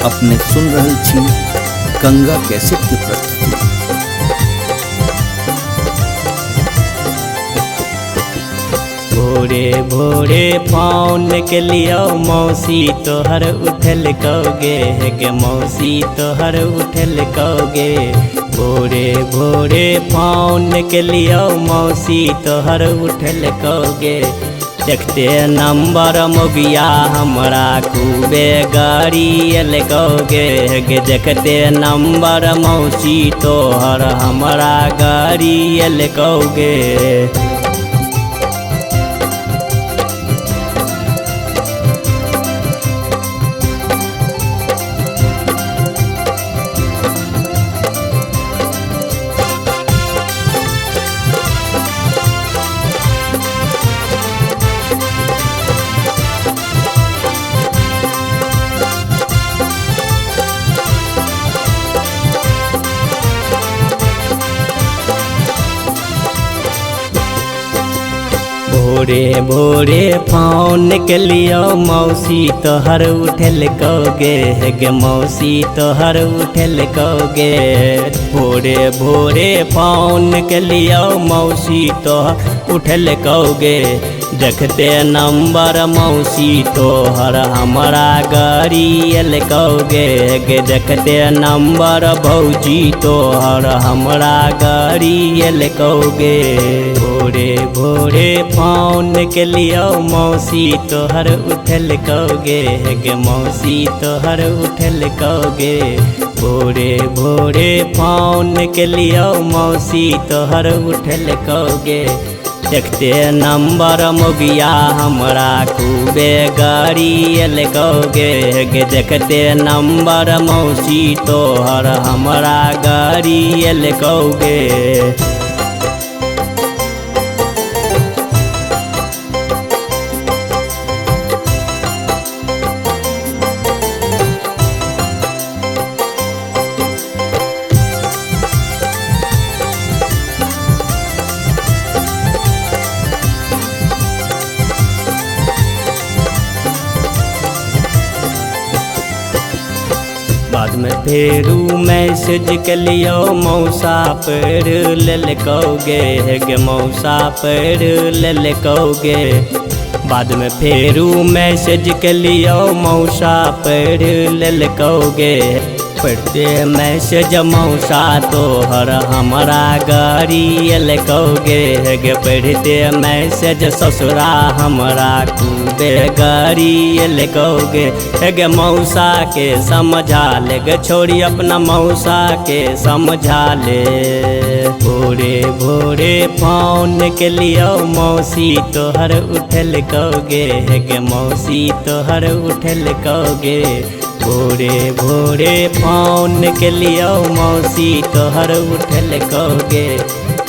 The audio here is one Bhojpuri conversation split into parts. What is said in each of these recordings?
अपने सुन रहल छी गंगा कैसेट की प्रस्तुति। भोरे भोरे फोन के लियो मौसी तोहर उठल कहोगे गे मौसी तोहर उठल कहोगे। भोरे भोरे फोन के लियो मौसी तोहर उठल कहोगे। देखते नंबर मोगिया हमरा खूबे गाड़ी एल कहोगे गे। देखते नंबर मौसी तोहर हमरा गाड़ी एल कहोगे। भोरे भोरे फोन के लियो मौसी तोहर उठल कहोगे गे मौसी तोहर उठल कहोगे। भोरे भोरे फोन के लियो मौसी तोहर उठल कहोगे। देखते नंबर मौसी तोहर हमरा गाड़ी एल कहोगे गे। देखते नंबर भौजी तोहर हमरा गाड़ी एल कहोगे। भोरे भोरे फोन के लियो मौसी तोहर उठल कहोगे गे मौसी तोहर उठल कहोगे। भोरे भोरे फोन के लियो मौसी तोहर उठल कहोगे। देखते नंबर मोगिया हमरा खूबे गाड़ी एल कहोगे गे। देखते नंबर मौसी तोहर हमरा गाड़ी एल कहोगे। बाद में फेरू मैसेज के लियो मौसा पर ले कहोगे गे मौसा पर ले कहोगे। बाद में फेरू मैसेज के लियो मौसा पर ले कहोगे। पढ़ते मैसेज मौसा तोहर हमरा गाड़ी एल कहोगे गे। पढ़ते मैसेज ससुरा हमरा खूबे गाड़ी एल कहोगे गे। मौसा के समझा ले गे छोड़ी अपना मौसा के समझा ले। भोरे भोरे फोन के लियो मौसी तोहर उठल कहोगे गे मौसी तोहर उठल कहोगे। भोरे भोरे फोन के लियो मौसी तोहर उठल कहोगे।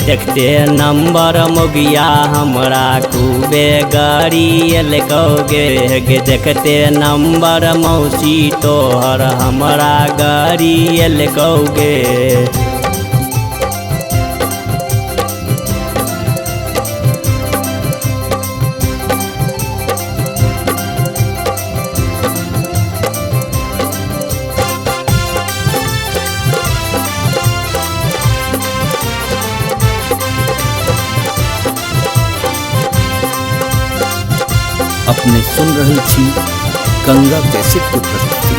देखते नंबर मोगिया हमरा खूबे गाड़ी एल कहोगे गे। देखते नंबर मौसी तोहर हमरा गाड़ी एल कहोगे। अपने सुन रहल छी गंगा कैसेट की प्रस्तुति।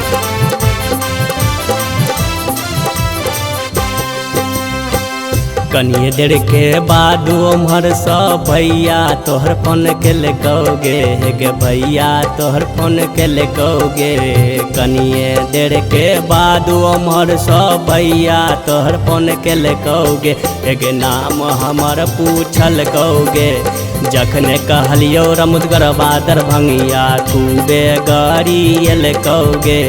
कनिए देर के बाद उम्हर सब भैया तोहर फोन के ले कहोगे गे भैया तोहर फोन के ले कहोगे। कनिए देर के बाद उम्हर सब भैया तोहर फोन के ले कहोगे गे। नाम हमर पूछल कहोगे। जखने कहलियो रमुदगरबा दरभंगिया खूबे गाड़ी एल कहोगे।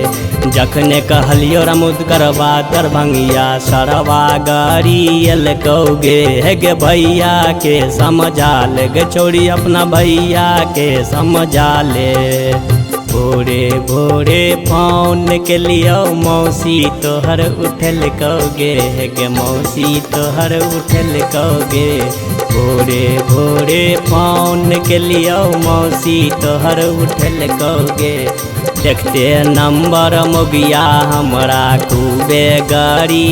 जखने कहलियो रमुदगरबा दरभंगिया सरवा गाड़ी एल कहोगे गे। भैया के समझा ले गे छोड़ी अपना भैया के समझा ले। भोरे भोरे फोन के लियो मौसी तोहर उठल कहोगे गे मौसी तोहर उठल कहोगे। भोरे भोरे फोन के लियो मौसी तोहर उठल कहोगे। देखते नंबर मोगिया हमरा खूबे गाड़ी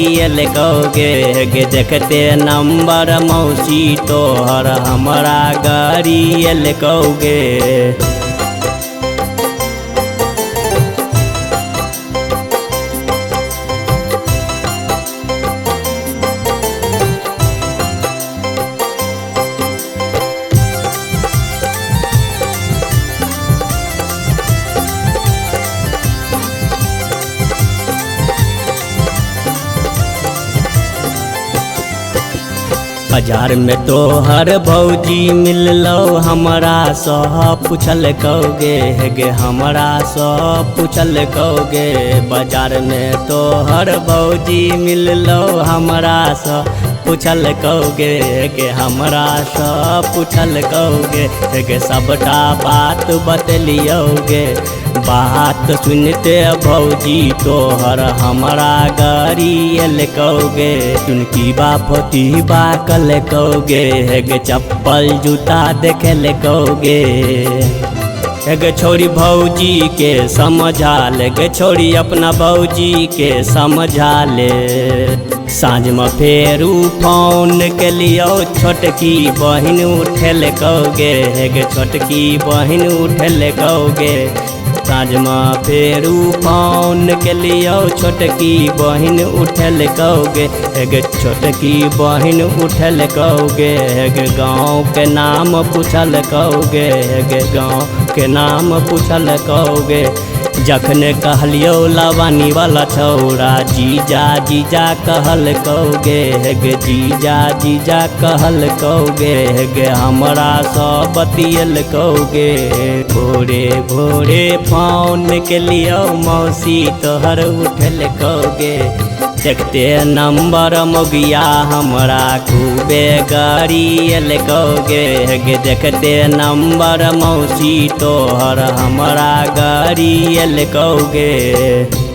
कहोगे गे। देखते नंबर मौसी तोहर हमरा गाड़ी कहोगे। बाजार में तोहर भौजी मिललो हमरा सँ पूछल कहोगे गे हमरा सँ पूछल कहोगे। बाजार में तोहर भौजी मिललो हमरा सँ पूछल कहोगे गे हमरा सँ पूछल कहोगे गे। सबटा बात बतलियोगे बात सुनते भौजी तोहर हमरा गाड़ी कहोगे। चुनकी बा फोती बा कल कहोगे गे। चप्पल जूता देखे कहोगे गे। छोरी भौजी के समझा ले गे छोरी अपना भौजी के समझा ले। साँझ में फेरू फोन के लियो छोटकी बहिन उठल कहोगे गे छोटकी बहिन उठल कहोगे। साँझ में फेरू फोन के लियो छोटकी बहिन उठल कहोगे गे छोटकी बहिन उठल कहोगे गे। गाँव के नाम पूछल कहोगे गे गाँव के नाम पूछल कहोगे। जखन कहलियो लवानी वाला छौरा जीजा जीजा कहल कहोगे गे जीजा जीजा कहल कहोगे गे। हमरा सँ बतियल कहोगे। भोरे भोरे फोन के लियो मौसी तोहर उठल कहोगे। देखते नंबर मोगिया हमरा खूबे गाड़ी कहोगे गे। देखते नंबर मौसी तोहर हमरा गाड़ी कहोगे।